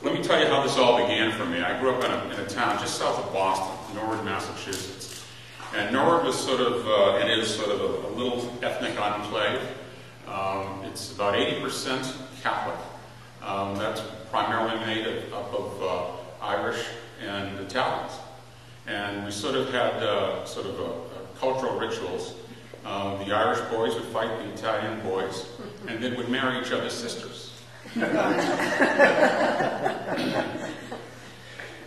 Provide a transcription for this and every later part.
Let me tell you how this all began for me. I grew up in a town just south of Boston, Norwood, Massachusetts. And Norwood was sort of, and is sort of a little ethnic enclave. It's about 80% Catholic. That's primarily made up of Irish and Italians. And we sort of had cultural rituals. The Irish boys would fight the Italian boys, and then would marry each other's sisters.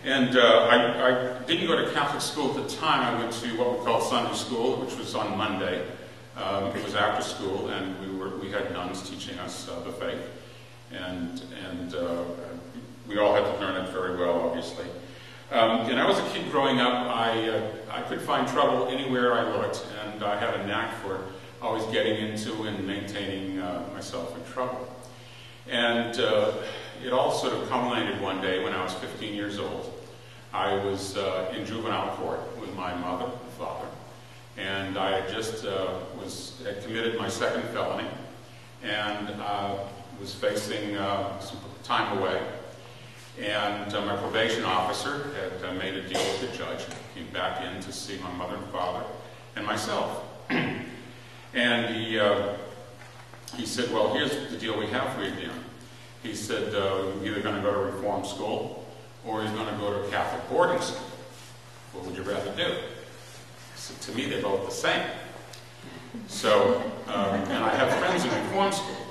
And I didn't go to Catholic school at the time. I went to what we call Sunday school, which was on Monday. It was after school, and we had nuns teaching us the faith, and we all had to learn it very well, obviously. And I was a kid growing up. I could find trouble anywhere I looked, and I had a knack for always getting into and maintaining myself in trouble. And it all sort of culminated one day when I was 15 years old. I was in juvenile court with my mother and father, and I had just had committed my second felony, and was facing some time away. And my probation officer had made a deal with the judge. He came back in to see my mother and father and myself. And he said, well, here's the deal we have for you, Dan. He said, you're either going to go to reform school or he's going to go to a Catholic boarding school. What would you rather do? I said, to me, they're both the same. So, and I have friends in reform school.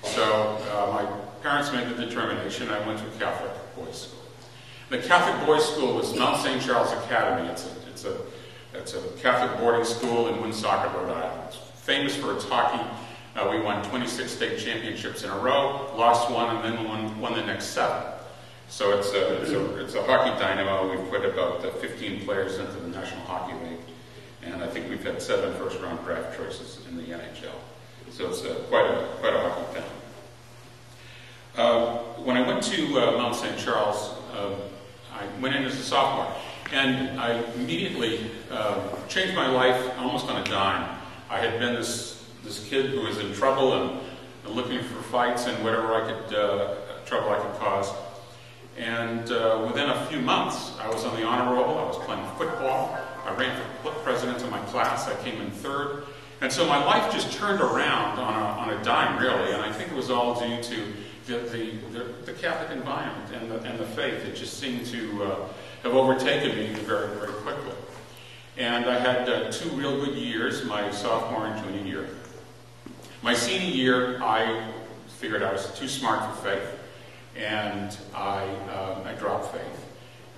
So my parents made the determination. I went to a Catholic boys' school. The Catholic boys' school was Mount St. Charles Academy. It's a Catholic boarding school in Woonsocket, Rhode Island. It's famous for its hockey. We won 26 state championships in a row, lost one, and then won the next 7. So it's a hockey dynamo. We've put about 15 players into the National Hockey League, and I think we've had 7 first-round draft choices in the NHL. So it's quite a hockey town. When I went to Mount St. Charles, I went in as a sophomore, and I immediately changed my life almost on a dime. I had been this kid who was in trouble and looking for fights and whatever trouble I could cause. And within a few months, I was on the honor roll. I was playing football. I ran for president of my class. I came in 3rd. And so my life just turned around on a dime, really. And I think it was all due to the Catholic environment and the faith. It just seemed to have overtaken me very, very quickly. And I had 2 real good years, my sophomore and junior year. My senior year, I figured I was too smart for faith, and I dropped faith,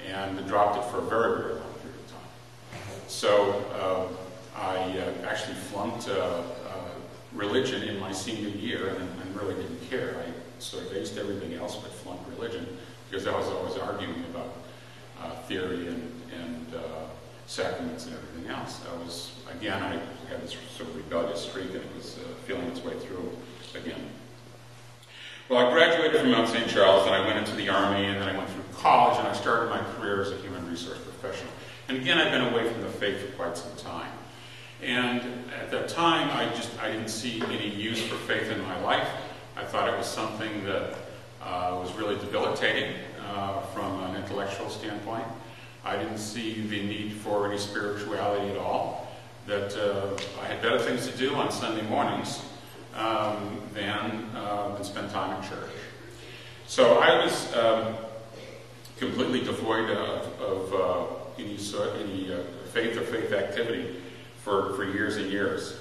and dropped it for a very, very long period of time. So I actually flunked religion in my senior year, and really didn't care. I sort of aced everything else but flunked religion, because I was always arguing about theory and sacraments and everything else. I had this sort of rebellious streak, and it was feeling its way through again. Well, I graduated from Mount St. Charles, and I went into the Army, and then I went through college, and I started my career as a human resource professional. And again, I've been away from the faith for quite some time. And at that time, I didn't see any use for faith in my life. I thought it was something that was really debilitating from an intellectual standpoint. I didn't see the need for any spirituality at all, that I had better things to do on Sunday mornings than spend time in church. So I was completely devoid of any faith or faith activity for years and years.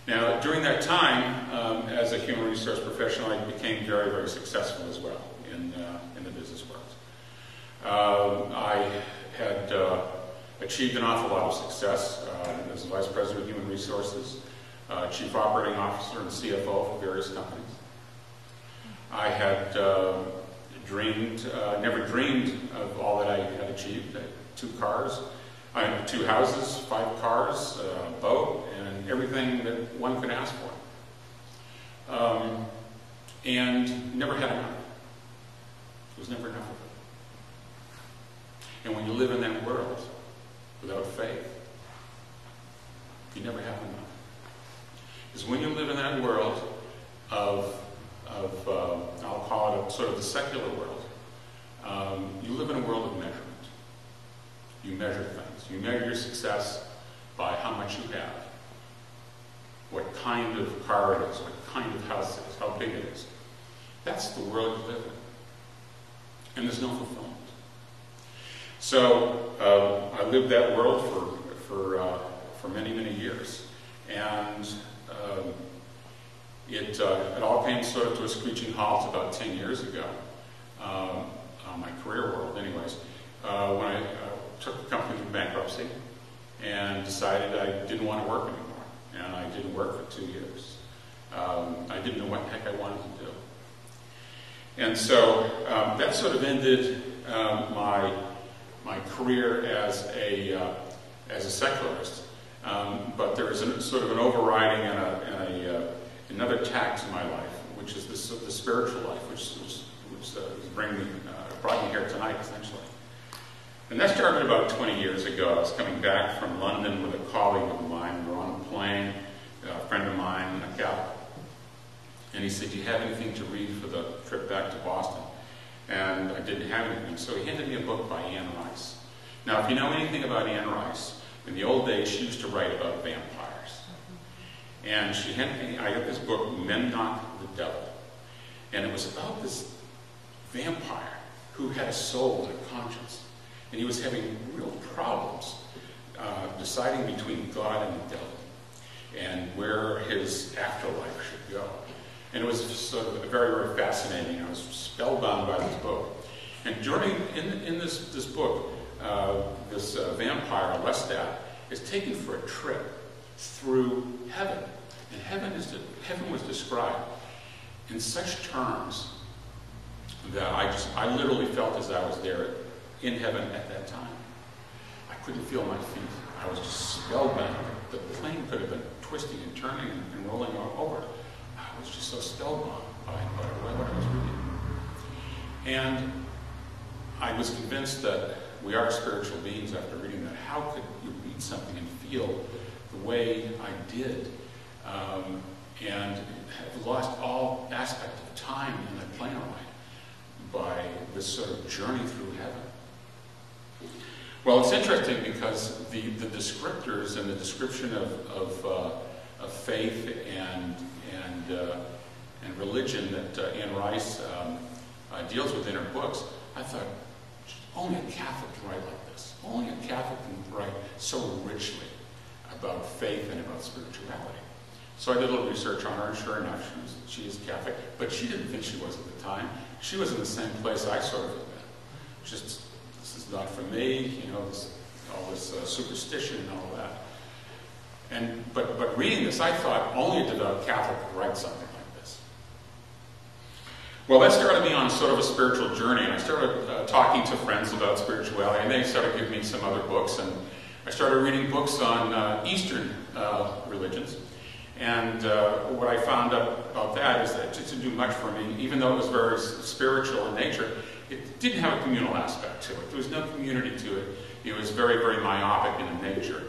Now, during that time, as a human resource professional, I became very, very successful as well in the business world. I had achieved an awful lot of success as a vice president of human resources, chief operating officer and CFO for various companies. I had never dreamed of all that I had achieved. I had 2 cars, I had 2 houses, 5 cars, a boat, and everything that one could ask for. And never had enough. It was never enough of it. And when you live in that world without faith, you never have enough. Because when you live in that world of I'll call it sort of the secular world, measure things. You measure your success by how much you have, what kind of car it is, what kind of house it is, how big it is. That's the world you live in. And there's no fulfillment. So I lived that world for many, many years. And it all came sort of to a screeching halt about 10 years ago, my career world anyways, when I took the company through bankruptcy and decided I didn't want to work anymore. And I didn't work for 2 years. I didn't know what the heck I wanted to do. And so that sort of ended my career as a secularist. But there is sort of an overriding and another tack to my life, which is the spiritual life, which brought me here tonight, essentially. And that started about 20 years ago. I was coming back from London with a colleague of mine. We were on a plane, a friend of mine, a Catholic. And he said, "Do you have anything to read for the trip back to Boston?" And I didn't have anything. So he handed me a book by Anne Rice. Now, if you know anything about Anne Rice, in the old days, she used to write about vampires. And she handed me, I got this book, Men Not the Devil. And it was about this vampire who had a soul and a conscience. And he was having real problems deciding between God and the devil and where his afterlife should go. And it was sort of very, very fascinating. I was spellbound by this book. And in this book, this vampire, Lestat, is taken for a trip through heaven. And heaven was described in such terms that I literally felt as I was there in heaven at that time. I couldn't feel my feet. I was just spellbound. The plane could have been twisting and turning and rolling over. I was just so spellbound by what I was reading. And I was convinced that we are spiritual beings after reading that. How could you read something and feel the way I did and have lost all aspect of time in that plane ride by this sort of journey through heaven? Well, it's interesting because the descriptors and the description of faith and religion that Anne Rice deals with in her books, I thought, only a Catholic can write like this. Only a Catholic can write so richly about faith and about spirituality. So I did a little research on her, and sure enough, she is Catholic, but she didn't think she was at the time. She was in the same place I sort of had been. Just, this is not for me, you know, all this superstition and all that. But reading this, I thought only a devout Catholic could write something like this. Well, that started me on sort of a spiritual journey, and I started talking to friends about spirituality, and they started giving me some other books, and I started reading books on Eastern religions. And what I found out about that is that it didn't do much for me, even though it was very spiritual in nature. It didn't have a communal aspect to it. There was no community to it. It was very, very myopic in nature.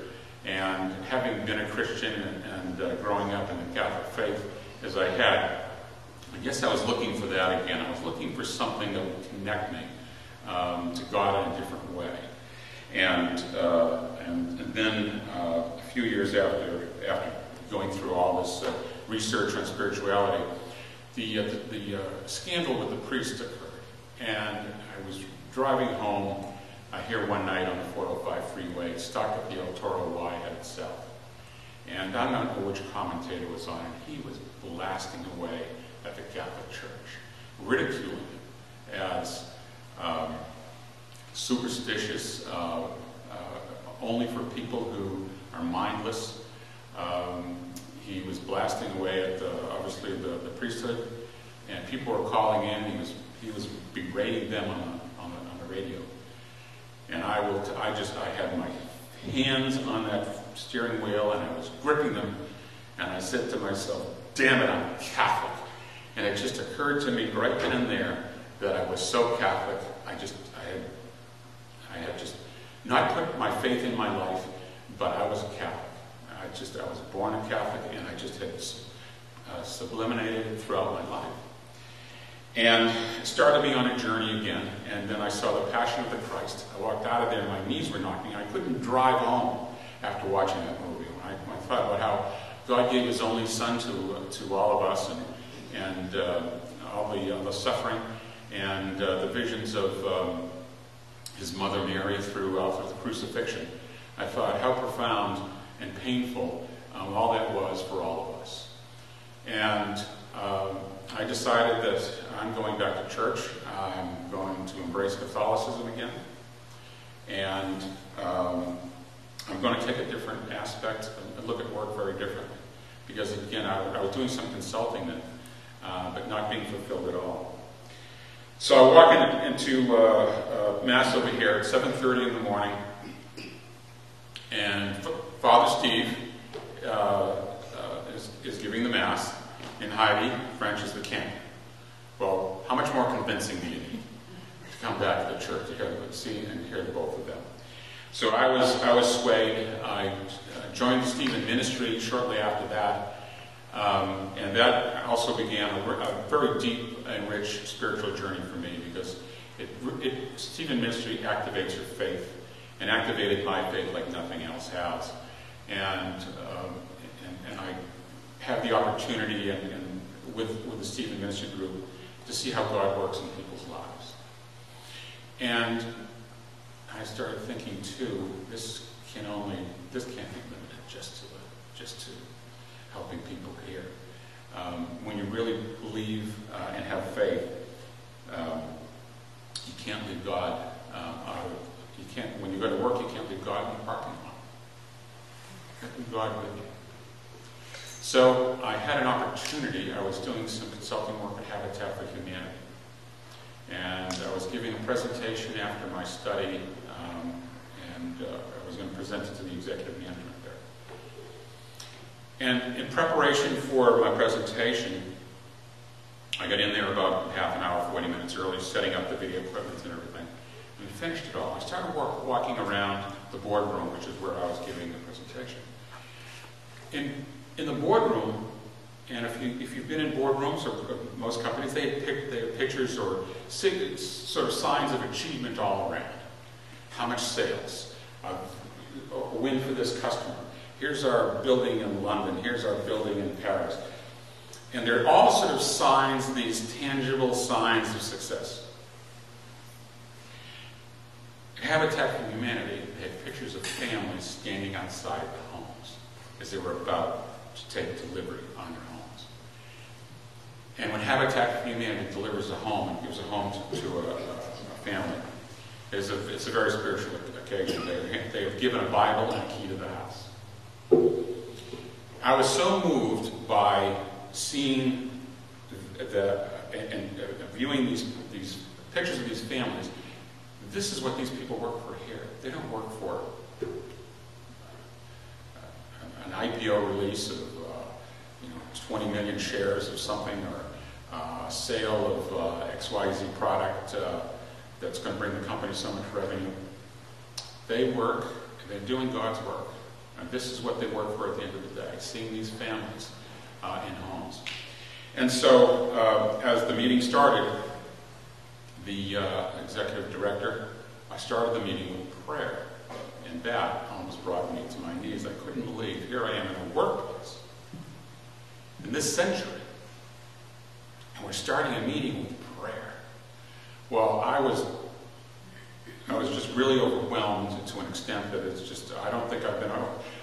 And having been a Christian and growing up in the Catholic faith as I had, I guess I was looking for that again. I was looking for something that would connect me to God in a different way. And then a few years after going through all this research on spirituality, the scandal with the priest occurred. And I was driving home here one night on the 405 freeway, stuck at the El Toro Y headed south. And I don't know which commentator was on it. He was blasting away at the Catholic Church, ridiculing it as superstitious, only for people who are mindless. He was blasting away at obviously the priesthood, and people were calling in. He was berating them on the radio. And I had my hands on that steering wheel, and I was gripping them, and I said to myself, "Damn it, I'm Catholic." And it just occurred to me right then and there that I was so Catholic. I had just not put my faith in my life, but I was a Catholic. I was born a Catholic, and I just had subliminated it throughout my life. And started me on a journey again, and then I saw The Passion of the Christ. I walked out of there and my knees were knocking. I couldn't drive home after watching that movie. I thought about how God gave His only Son to all of us, and all the suffering and the visions of His mother Mary through the crucifixion. I thought how profound and painful all that was for all of us. And I decided that I'm going back to church. I'm going to embrace Catholicism again. And I'm going to take a different aspect and look at work very differently. Because again, I was doing some consulting then, but not being fulfilled at all. So I walk into Mass over here at 7:30 in the morning, and Father Steve is giving the Mass, and Heidi French is the king. Well, how much more convincing do you need to come back to the church to see and hear both of them? So I was swayed. I joined the Stephen ministry shortly after that, and that also began a very deep and rich spiritual journey for me, because Stephen ministry activates your faith, and activated my faith like nothing else has. And I have the opportunity and with the Stephen ministry group to see how God works in people's lives. And I started thinking too, this can't be limited just to helping people here. When you really believe and have faith, you can't leave God when you go to work, you can't leave God in the parking lot. You can't leave God with you. So I had an opportunity. I was doing some consulting work at Habitat for Humanity. And I was giving a presentation after my study, and I was going to present it to the executive management there. And in preparation for my presentation, I got in there about half an hour, 40 minutes early, setting up the video equipment and everything. And finished it all. I started walking around the boardroom, which is where I was giving the presentation. In the boardroom, and if you've been in boardrooms or most companies, they have pictures or sort of signs of achievement all around. How much sales, a win for this customer. Here's our building in London. Here's our building in Paris. And they're all sort of signs, these tangible signs of success. At Habitat for Humanity, they had pictures of families standing outside the homes as they were about to take delivery on their homes. And when Habitat for Humanity delivers a home and gives a home to a family, it's a very spiritual occasion. They have given a Bible and a key to the house. I was so moved by seeing and viewing these pictures of these families. This is what these people work for here. They don't work for an IPO release of 20 million shares of something, or a sale of XYZ product that's going to bring the company so much revenue. They work, they're doing God's work. And this is what they work for at the end of the day, seeing these families in homes. And so as the meeting started, the executive director, I started the meeting with prayer. And that almost brought me to my knees. I couldn't believe, here I am in a workplace in this century, and we're starting a meeting with prayer. Well, I was just really overwhelmed to an extent that it's just, I don't think I've been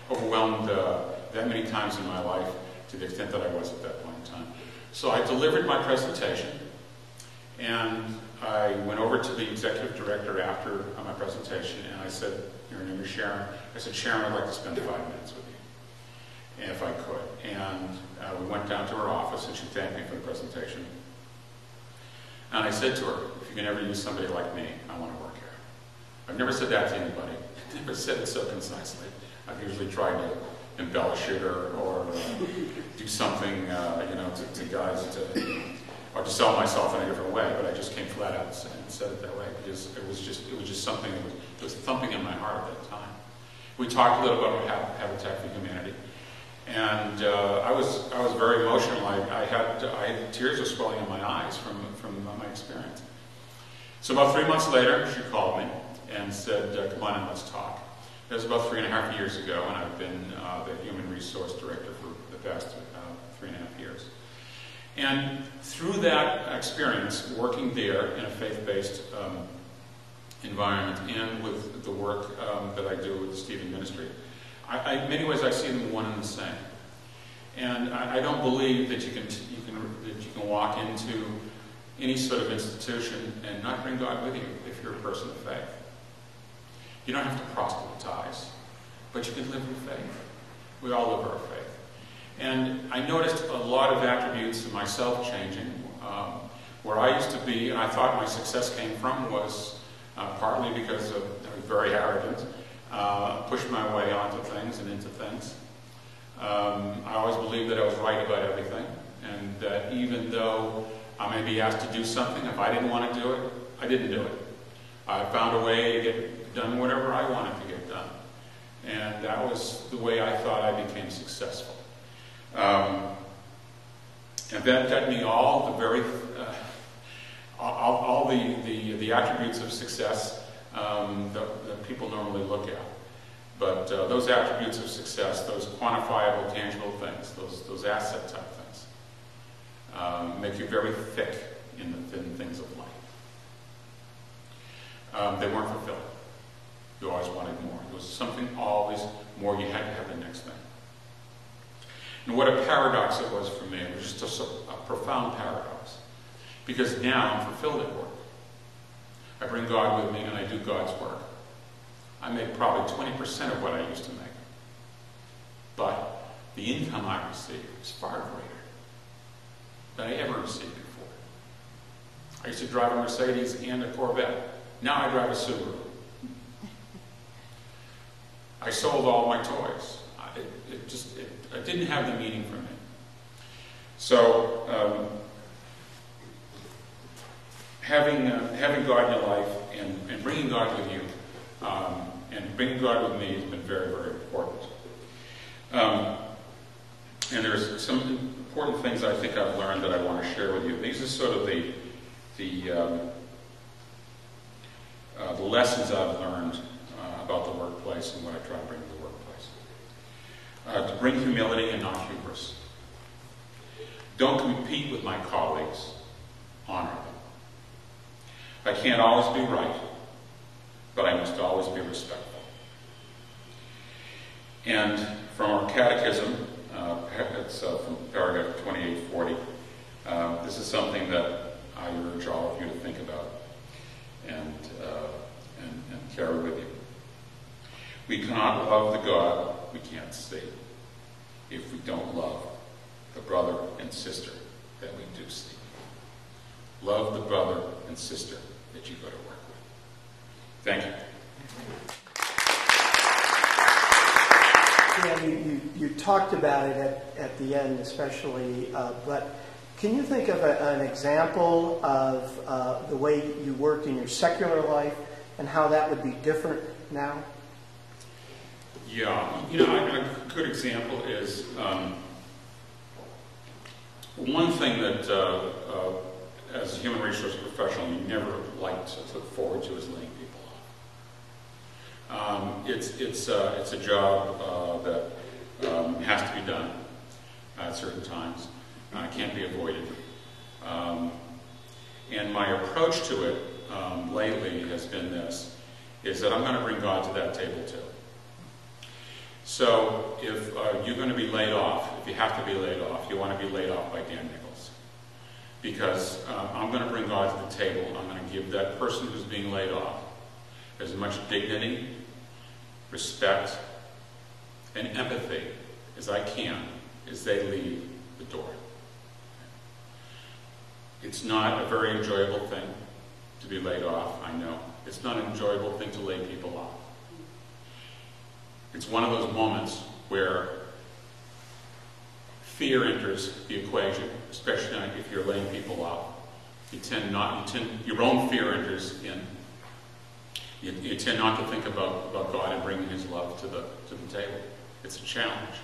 overwhelmed that many times in my life to the extent that I was at that point in time. So I delivered my presentation, and I went over to the executive director after my presentation, and I said, "Your name is Sharon." I said, "Sharon, I'd like to spend 5 minutes with you, if I could." And we went down to her office, and she thanked me for the presentation. And I said to her, "If you can ever use somebody like me, I want to work here." I've never said that to anybody. I've never said it so concisely. I've usually tried to embellish it or do something, to guys or to sell myself in a different way. But I just came flat out and said it that way because it was just something that was thumping in my heart at that time. We talked a little about Habitat for Humanity, And I was very emotional. I had tears were swelling in my eyes from my experience. So about 3 months later, she called me and said, come on in, let's talk. It was about 3.5 years ago, and I've been the Human Resource Director for the past 3.5 years. And through that experience, working there in a faith-based environment and with the work that I do with the Stephen Ministry, in many ways I see them one and the same. And I don't believe that you can walk into any sort of institution and not bring God with you if you're a person of faith. You don't have to proselytize, but you can live your faith. We all live our faith. And I noticed a lot of attributes of myself changing. Where I used to be, and I thought my success came from, was partly because I was very arrogant, pushed my way onto things and into things. I always believed that I was right about everything, and that even though I may be asked to do something, if I didn't want to do it, I didn't do it. I found a way to get done whatever I wanted to get done. And that was the way I thought I became successful. And that got me all the attributes of success that people normally look at. But those attributes of success, those quantifiable, tangible things, those asset type things, make you very thick in the thin things of life. They weren't fulfilling. You always wanted more. There was something always more. You had to have the next thing. And what a paradox it was for me. It was just a profound paradox. Because now I'm fulfilled at work. I bring God with me and I do God's work. I make probably 20% of what I used to make. But the income I receive is far greater than I ever received before. I used to drive a Mercedes and a Corvette. Now I drive a Subaru. I sold all my toys. It didn't have the meaning for me. So, having God in your life and bringing God with you, and bringing God with me has been very, very important. And there's some important things I think I've learned that I want to share with you. These are sort of the lessons I've learned about the workplace and what I try to bring to the workplace. To bring humility and not hubris. Don't compete with my colleagues. Honor them. I can't always be right, but I must always be respectful. And from our catechism, it's from paragraph 2840, this is something that I urge all of you to think about and carry with you. We cannot love the God we can't see if we don't love the brother and sister that we do see. Love the brother and sister that you go to work with. Thank you. Yeah, you talked about it at the end especially, but can you think of an example of the way you worked in your secular life and how that would be different now? Yeah, a good example is one thing that as a human resource professional you never like to look forward to is laying people off. It's a job that has to be done at certain times. It can't be avoided. And my approach to it lately has been this, is that I'm going to bring God to that table too. So if you're going to be laid off, if you have to be laid off, you want to be laid off by Dan Nichols. Because I'm going to bring God to the table. I'm going to give that person who's being laid off as much dignity, respect, and empathy as I can as they leave the door. It's not a very enjoyable thing to be laid off, I know. It's not an enjoyable thing to lay people off. It's one of those moments where fear enters the equation, especially if you're laying people off. Your own fear enters in. You tend not to think about God and bringing His love to the table. It's a challenge.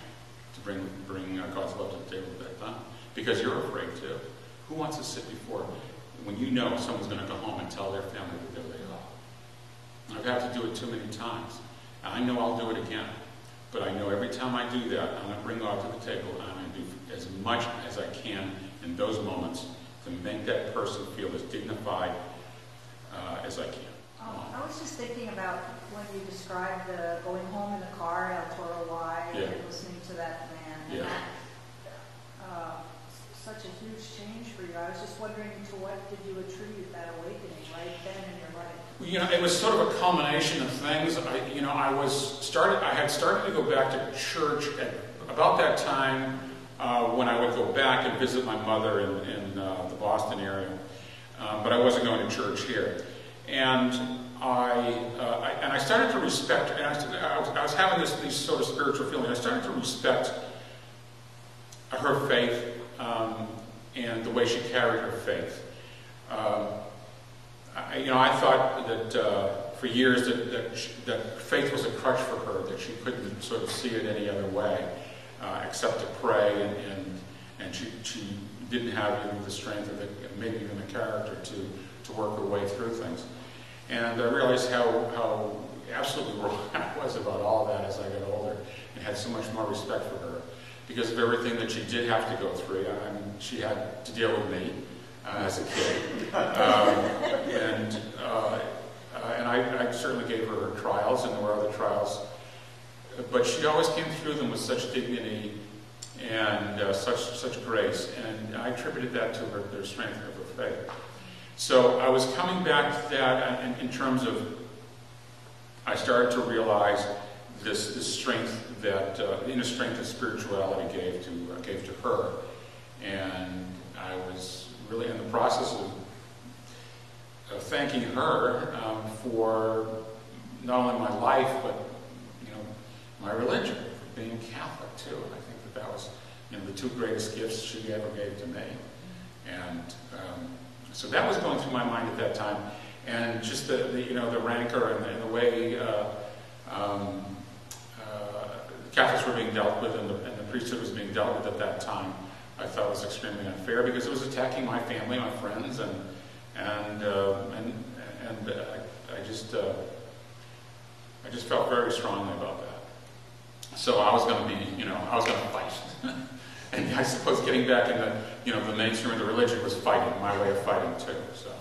to bring God's love to the table at that time. Because you're afraid too. Who wants to sit before when you know someone's going to go home and tell their family that they're laid off? I've had to do it too many times. And I know I'll do it again. But I know every time I do that, I'm going to bring God to the table, and I'm going to do as much as I can in those moments to make that person feel as dignified as I can. I was just thinking about when you described the going home in the car at El Toro Y and listening to that man. And that, such a huge change for you. I was just wondering, to what did you attribute that awakening right then in your life? You know, it was sort of a culmination of things. I had started to go back to church at about that time when I would go back and visit my mother in the Boston area, but I wasn't going to church here. And I started to respect, and I was having these sort of spiritual feelings. I started to respect her faith and the way she carried her faith. I thought that for years that faith was a crutch for her, that she couldn't sort of see it any other way except to pray, and she didn't have even the strength or maybe even the character to work her way through things. And I realized how absolutely wrong I was about all that as I got older, and had so much more respect for her because of everything that she did have to go through. I mean, she had to deal with me as a kid, and I certainly gave her her trials, and there were other trials, but she always came through them with such dignity and such grace, and I attributed that to her strength of her faith. So I was coming back to that in terms of, I started to realize this strength that the inner strength that spirituality gave to her, and I was really in the process of thanking her for not only my life but my religion, for being Catholic too. And I think that was the two greatest gifts she ever gave to me, and so that was going through my mind at that time, and just the rancor and the way Catholics were being dealt with and the priesthood was being dealt with at that time, I thought was extremely unfair because it was attacking my family, my friends, and I just felt very strongly about that. So I was going to fight. And I suppose getting back in the mainstream of the religion was fighting, my way of fighting too. So.